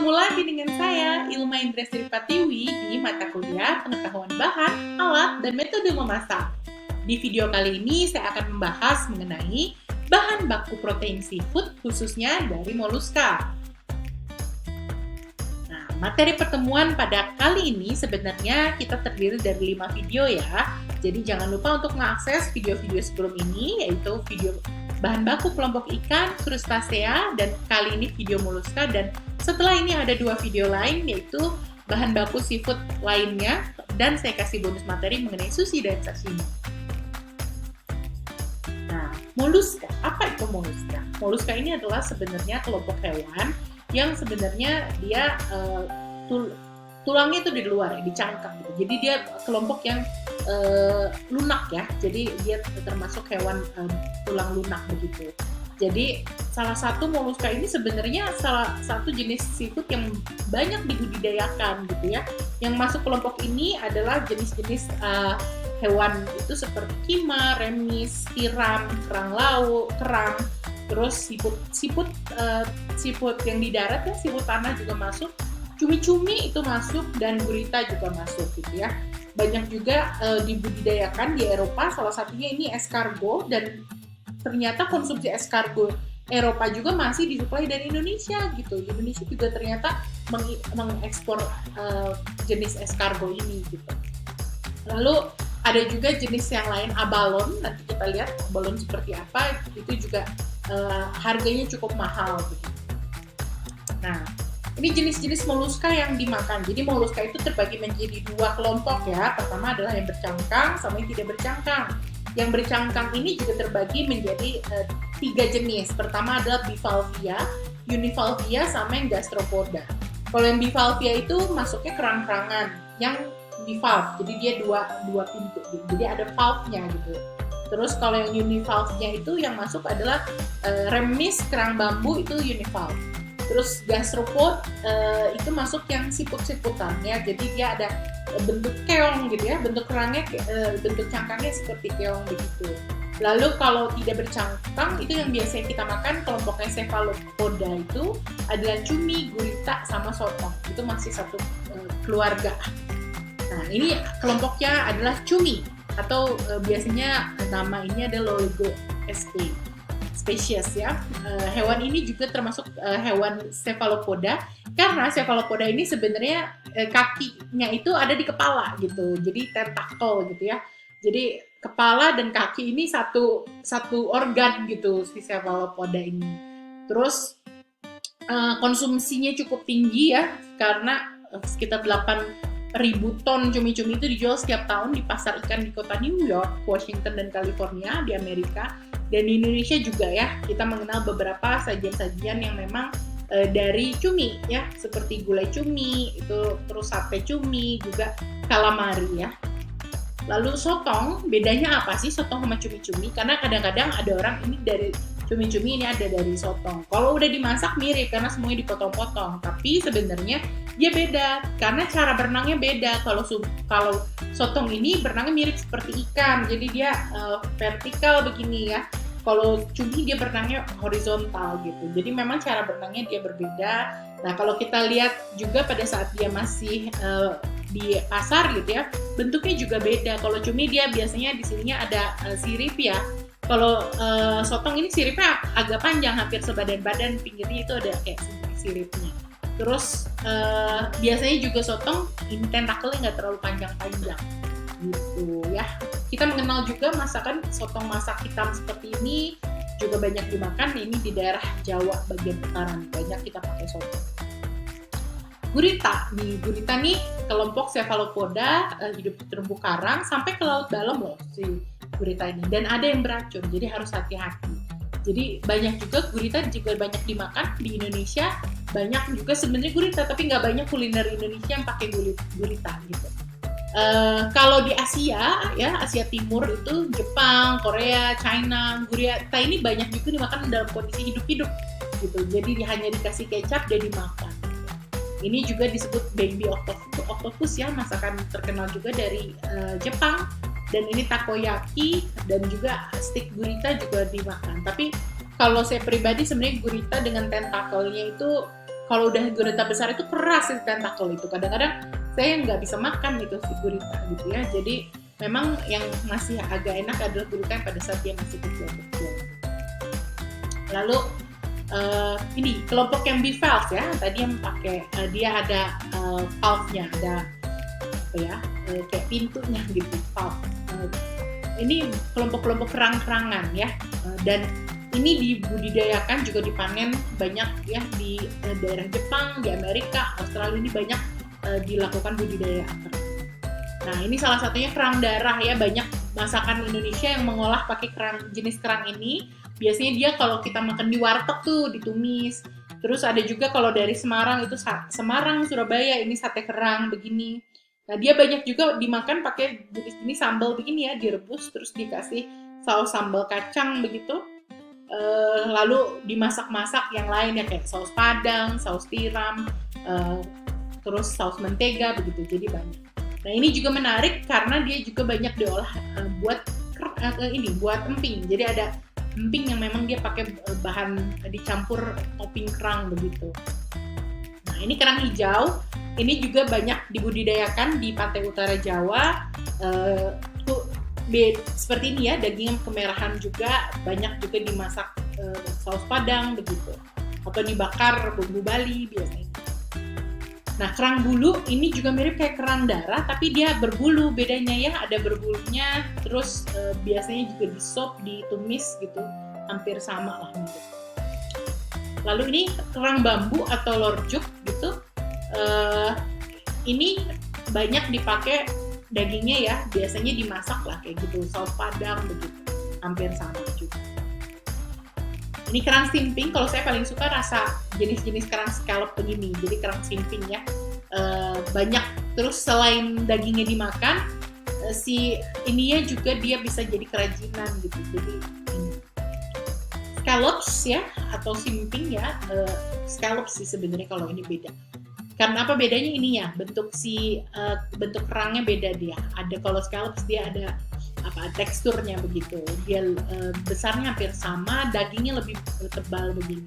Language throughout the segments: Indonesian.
Bertemu lagi dengan saya, Ilma Indra Sri Pratiwi, di mata kuliah Pengetahuan Bahan, Alat, dan Metode Memasak. Di video kali ini saya akan membahas mengenai bahan baku protein seafood khususnya dari moluska. Nah, materi pertemuan pada kali ini sebenarnya kita terdiri dari 5 video ya. Jadi jangan lupa untuk mengakses video-video sebelum ini, yaitu video bahan baku kelompok ikan, crustacea, dan kali ini video moluska, dan setelah ini ada 2 video lain yaitu bahan baku seafood lainnya, dan saya kasih bonus materi mengenai sushi dan sashimi. Nah, moluska, apa itu moluska? Moluska ini adalah sebenarnya kelompok hewan yang sebenarnya dia tulangnya itu di luar ya, di cangkang gitu. Jadi dia kelompok yang lunak ya. Jadi dia termasuk hewan tulang lunak begitu. Jadi salah satu moluska ini sebenarnya salah satu jenis seafood yang banyak dibudidayakan gitu ya. Yang masuk kelompok ini adalah jenis-jenis hewan itu seperti kima, remis, tiram, kerang laut, kerang, terus siput yang di darat ya, siput tanah juga masuk. Cumi-cumi itu masuk dan gurita juga masuk gitu ya. Banyak juga dibudidayakan di Eropa, salah satunya ini escargot, dan ternyata konsumsi escargot Eropa juga masih disuplai dari Indonesia gitu. Indonesia juga ternyata mengekspor jenis escargot ini gitu. Lalu ada juga jenis yang lain, abalone, nanti kita lihat abalone seperti apa, itu juga harganya cukup mahal gitu. Nah, ini jenis-jenis moluska yang dimakan. Jadi moluska itu terbagi menjadi 2 kelompok ya. Pertama adalah yang bercangkang sama yang tidak bercangkang. Yang bercangkang ini juga terbagi menjadi 3 jenis. Pertama adalah bivalvia, univalvia, sama yang gastropoda. Kalau yang bivalvia itu masuknya kerang-kerangan yang bivalve, jadi dia dua pintu, jadi ada valve-nya gitu. Terus kalau yang univalve-nya itu yang masuk adalah remis, kerang bambu, itu univalve. Terus gastropod itu masuk yang siput-siputan ya, jadi dia ada bentuk keong gitu ya, bentuk kerangnya, bentuk cangkangnya seperti keong begitu. Lalu kalau tidak bercangkang itu yang biasanya kita makan kelompoknya cephalopoda itu adalah cumi, gurita, sama sotong. Itu masih satu keluarga. Nah, ini kelompoknya adalah cumi atau biasanya nama ini adalah Loligo species ya. Hewan ini juga termasuk hewan cephalopoda, karena cephalopoda ini sebenarnya kakinya itu ada di kepala gitu, jadi tentakel gitu ya. Jadi kepala dan kaki ini satu organ gitu si cephalopoda ini. Terus konsumsinya cukup tinggi ya, karena sekitar 8.000 ton cumi-cumi itu dijual setiap tahun di pasar ikan di kota New York, Washington, dan California di Amerika. Dan di Indonesia juga ya, kita mengenal beberapa sajian-sajian yang memang dari cumi ya, seperti gulai cumi, itu terus sate cumi, juga calamari ya. Lalu sotong, bedanya apa sih sotong sama cumi-cumi? Karena kadang-kadang ada orang ini dari cumi-cumi, ini ada dari sotong. Kalau udah dimasak mirip karena semuanya dipotong-potong, tapi sebenarnya dia beda karena cara berenangnya beda. Kalau sotong ini berenangnya mirip seperti ikan, jadi dia vertikal begini ya. Kalau cumi dia berenangnya horizontal gitu. Jadi memang cara berenangnya dia berbeda. Nah, kalau kita lihat juga pada saat dia masih di pasar gitu ya, bentuknya juga beda. Kalau cumi dia biasanya di sininya ada sirip ya. Kalau sotong ini siripnya agak panjang, hampir sebadan-badan, pinggirnya itu ada kayak siripnya. Terus biasanya juga sotong ini tentakelnya nggak terlalu panjang-panjang gitu ya. Kita mengenal juga masakan sotong masak hitam seperti ini juga banyak dimakan. Ini di daerah Jawa bagian utara banyak kita pakai sotong. Gurita nih kelompok cephalopoda, hidup di terumbu karang sampai ke laut dalam loh si gurita ini, dan ada yang beracun, jadi harus hati-hati. Jadi banyak juga gurita juga banyak dimakan di Indonesia. Banyak juga sebenarnya gurita, tapi nggak banyak kuliner Indonesia yang pakai gurita gitu. Kalau di Asia ya, Asia Timur itu Jepang, Korea, China, gurita ini banyak juga dimakan dalam kondisi hidup-hidup gitu. Jadi hanya dikasih kecap dan dimakan. Ini juga disebut baby octopus ya, masakan terkenal juga dari Jepang. Dan ini takoyaki dan juga steak gurita juga dimakan. Tapi kalau saya pribadi sebenarnya gurita dengan tentakelnya itu kalau udah gurita besar itu keras si tentakel itu. Kadang-kadang saya nggak bisa makan itu si gurita gitu ya. Jadi memang yang masih agak enak adalah gurita yang pada saat dia masih kecil-kecil. Lalu ini kelompok yang bivalve ya, tadi yang pakai dia ada valve-nya, ada apa ya, kayak pintunya gitu, valve. Ini kelompok-kelompok kerang-kerangan ya, dan ini dibudidayakan juga dipanen banyak ya di daerah Jepang, di Amerika, Australia ini banyak dilakukan budidaya kerang. Nah ini salah satunya kerang darah ya, banyak masakan Indonesia yang mengolah pakai jenis kerang ini. Biasanya dia kalau kita makan di warteg tuh ditumis. Terus ada juga kalau dari Semarang itu Semarang, Surabaya ini sate kerang begini. Nah dia banyak juga dimakan pakai jenis-jenis sambal begini ya, direbus terus dikasih saus sambal kacang begitu. Lalu dimasak-masak yang lain ya kayak saus padang, saus tiram, terus saus mentega begitu. Jadi banyak. Nah ini juga menarik karena dia juga banyak diolah buat emping. Jadi ada emping yang memang dia pakai bahan dicampur topping kerang begitu. Nah ini kerang hijau, ini juga banyak dibudidayakan di pantai utara Jawa. Seperti ini ya, dagingnya kemerahan juga, banyak juga dimasak saus padang begitu, atau dibakar bumbu Bali biasanya. Nah kerang bulu ini juga mirip kayak kerang darah, tapi dia berbulu, bedanya ya ada berbulunya, terus biasanya juga di sop, ditumis gitu, hampir sama lah gitu. Lalu ini kerang bambu atau lorjuk gitu, ini banyak dipakai dagingnya ya, biasanya dimasak lah kayak gitu, saus padang begitu, hampir sama juga. Ini kerang simping, kalau saya paling suka rasa jenis-jenis kerang scallop begini, jadi kerang simping ya, banyak. Terus selain dagingnya dimakan, si ininya juga dia bisa jadi kerajinan gitu, jadi ini. Scallops ya, atau simping ya, scallops sih sebenarnya kalau ini beda. Karena apa bedanya ini ya, bentuk kerangnya beda dia. Ada kalau scallops dia ada teksturnya begitu. Dia besarnya hampir sama, dagingnya lebih tebal begini.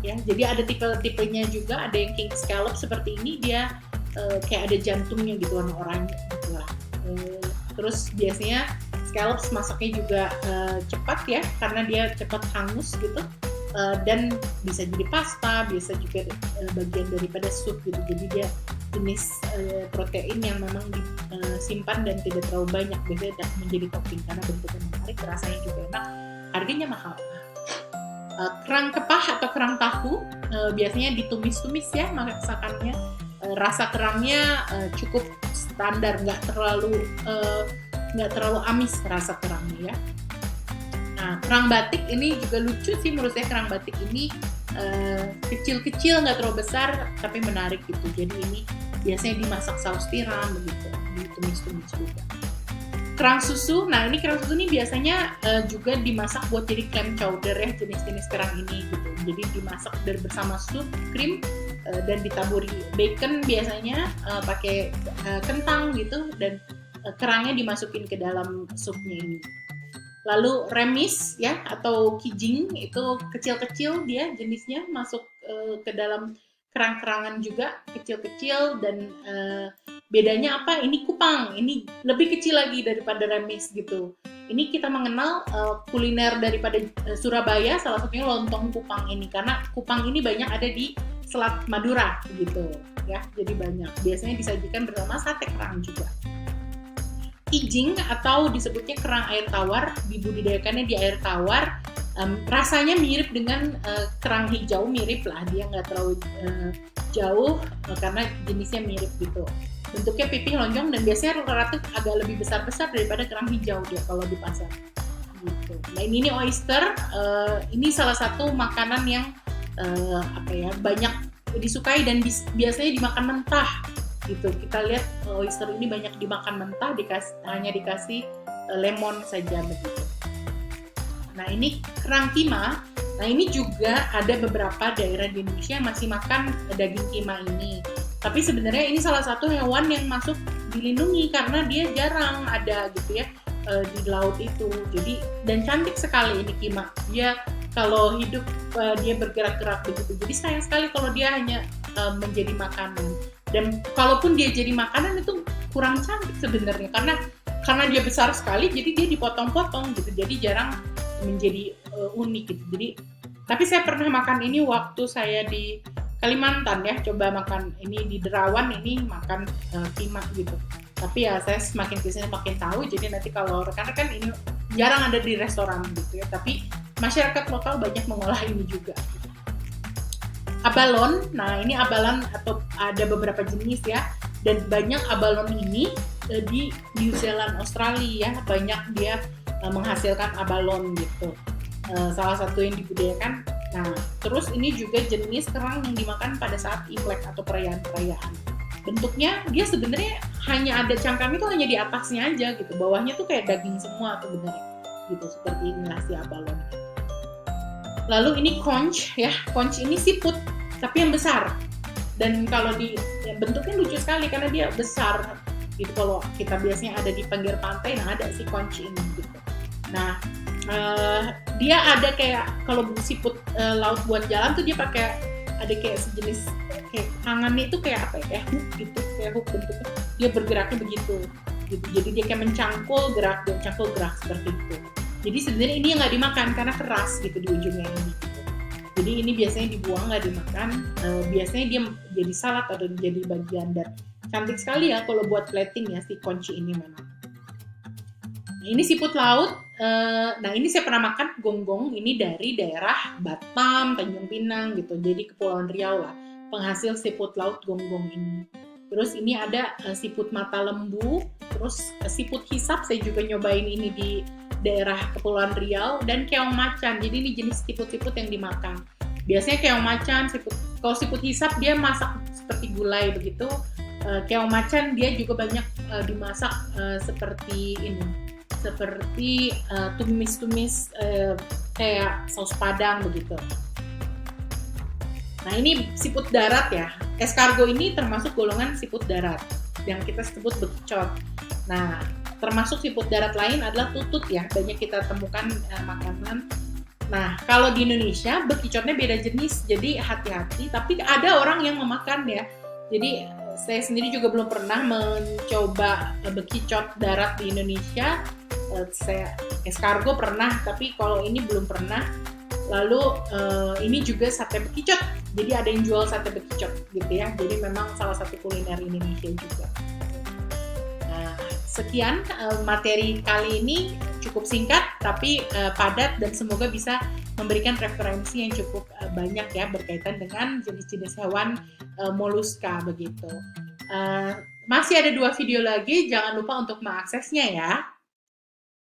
Ya, jadi ada tipe-tipenya juga, ada yang king scallop seperti ini dia kayak ada jantungnya gitu, warna oranye gitu lah. Terus biasanya scallops masaknya juga cepat ya, karena dia cepat hangus gitu. Dan bisa jadi pasta, bisa juga bagian daripada sup gitu. Jadi dia jenis protein yang memang disimpan dan tidak terlalu banyak, biasanya menjadi topping karena bentuknya menarik, rasanya juga enak, harganya mahal. Kerang kepah atau kerang tahu biasanya ditumis-tumis ya masakannya. Rasa kerangnya cukup standar, nggak terlalu amis rasa kerangnya ya. Nah, kerang batik ini juga lucu sih menurut saya. Kerang batik ini kecil-kecil, nggak terlalu besar, tapi menarik gitu. Jadi ini biasanya dimasak saus tiram begitu, ditumis-tumis juga. Kerang susu, nah ini kerang susu ini biasanya juga dimasak buat jadi clam chowder ya, jenis-jenis kerang ini gitu. Jadi dimasak bersama sup, krim, dan ditaburi bacon biasanya, pakai kentang gitu, dan kerangnya dimasukin ke dalam supnya ini. Lalu remis ya atau kijing itu kecil-kecil dia jenisnya, masuk ke dalam kerang-kerangan juga kecil-kecil, dan bedanya apa? Ini kupang, ini lebih kecil lagi daripada remis gitu. Ini kita mengenal kuliner daripada Surabaya, salah satunya lontong kupang ini, karena kupang ini banyak ada di Selat Madura gitu ya, jadi banyak. Biasanya disajikan bersama sate kerang juga. Kijing atau disebutnya kerang air tawar, dibudidayakannya di air tawar. Rasanya mirip dengan kerang hijau, mirip lah, dia nggak terlalu jauh karena jenisnya mirip gitu. Bentuknya pipih lonjong dan biasanya relatif agak lebih besar-besar daripada kerang hijau dia kalau di pasar. Gitu. Nah ini oyster, ini salah satu makanan yang banyak disukai dan biasanya dimakan mentah. Gitu. Kita lihat oyster ini banyak dimakan mentah, hanya dikasih lemon saja begitu. Nah ini kerang kima. Nah ini juga ada beberapa daerah di Indonesia yang masih makan daging kima ini. Tapi sebenarnya ini salah satu hewan yang masuk dilindungi karena dia jarang ada gitu ya di laut itu. Jadi dan cantik sekali ini kima. Dia kalau hidup dia bergerak-gerak begitu. Jadi sayang sekali kalau dia hanya menjadi makanan. Dan kalaupun dia jadi makanan itu kurang cantik sebenarnya, karena dia besar sekali, jadi dia dipotong-potong gitu, jadi jarang menjadi unik gitu. Jadi, tapi saya pernah makan ini waktu saya di Kalimantan ya, coba makan ini di Derawan, ini makan kima gitu. Tapi ya saya semakin kesini makin tahu, jadi nanti kalau rekan-rekan ini jarang ada di restoran gitu ya, tapi masyarakat lokal banyak mengolah ini juga. Abalone, nah ini abalone atau ada beberapa jenis ya, dan banyak abalone ini di New Zealand, Australia, banyak dia menghasilkan abalone gitu. Salah satu yang dibudidayakan. Nah, terus ini juga jenis kerang yang dimakan pada saat Imlek atau perayaan-perayaan. Bentuknya dia sebenarnya hanya ada cangkang itu hanya di atasnya aja gitu, bawahnya tuh kayak daging semua sebenarnya gitu, seperti inilah si abalone. Lalu ini conch ya, conch ini siput tapi yang besar, dan kalau bentuknya lucu sekali karena dia besar gitu. Kalau kita biasanya ada di pinggir pantai, nah ada si conch ini gitu. Nah dia ada kayak kalau siput laut buat jalan tuh dia pakai ada kayak sejenis kayak tangannya itu kayak apa ya, hook gitu, kayak hook bentuknya, dia bergeraknya begitu gitu. Jadi dia kayak mencangkul gerak seperti itu. Jadi sebenarnya ini nggak dimakan karena keras gitu di ujungnya ini gitu. Jadi ini biasanya dibuang, nggak dimakan. Biasanya dia jadi salad atau jadi bagian, dan cantik sekali ya kalau buat plating ya si conch ini memang. Nah, ini siput laut. Nah ini saya pernah makan gonggong ini dari daerah Batam, Tanjung Pinang gitu. Jadi Kepulauan Riau lah penghasil siput laut gonggong ini. Terus ini ada siput mata lembu, terus siput hisap saya juga nyobain ini di daerah Kepulauan Riau, dan keong macan. Jadi ini jenis siput-siput yang dimakan. Biasanya keong macan, kalau siput hisap dia masak seperti gulai begitu. Keong macan dia juga banyak dimasak seperti ini, seperti tumis-tumis kayak saus padang begitu. Nah ini siput darat ya. Escargot ini termasuk golongan siput darat yang kita sebut bekicot. Nah termasuk siput darat lain adalah tutut ya, banyak kita temukan makanan. Nah kalau di Indonesia bekicotnya beda jenis, jadi hati-hati. Tapi ada orang yang memakan ya. Jadi saya sendiri juga belum pernah mencoba bekicot darat di Indonesia. Saya escargot pernah, tapi kalau ini belum pernah. Lalu ini juga sate bekicot, jadi ada yang jual sate bekicot gitu ya. Jadi memang salah satu kuliner Indonesia juga. Nah, sekian materi kali ini, cukup singkat tapi padat, dan semoga bisa memberikan referensi yang cukup banyak ya berkaitan dengan jenis-jenis hewan moluska begitu. Masih ada 2 video lagi, jangan lupa untuk mengaksesnya ya.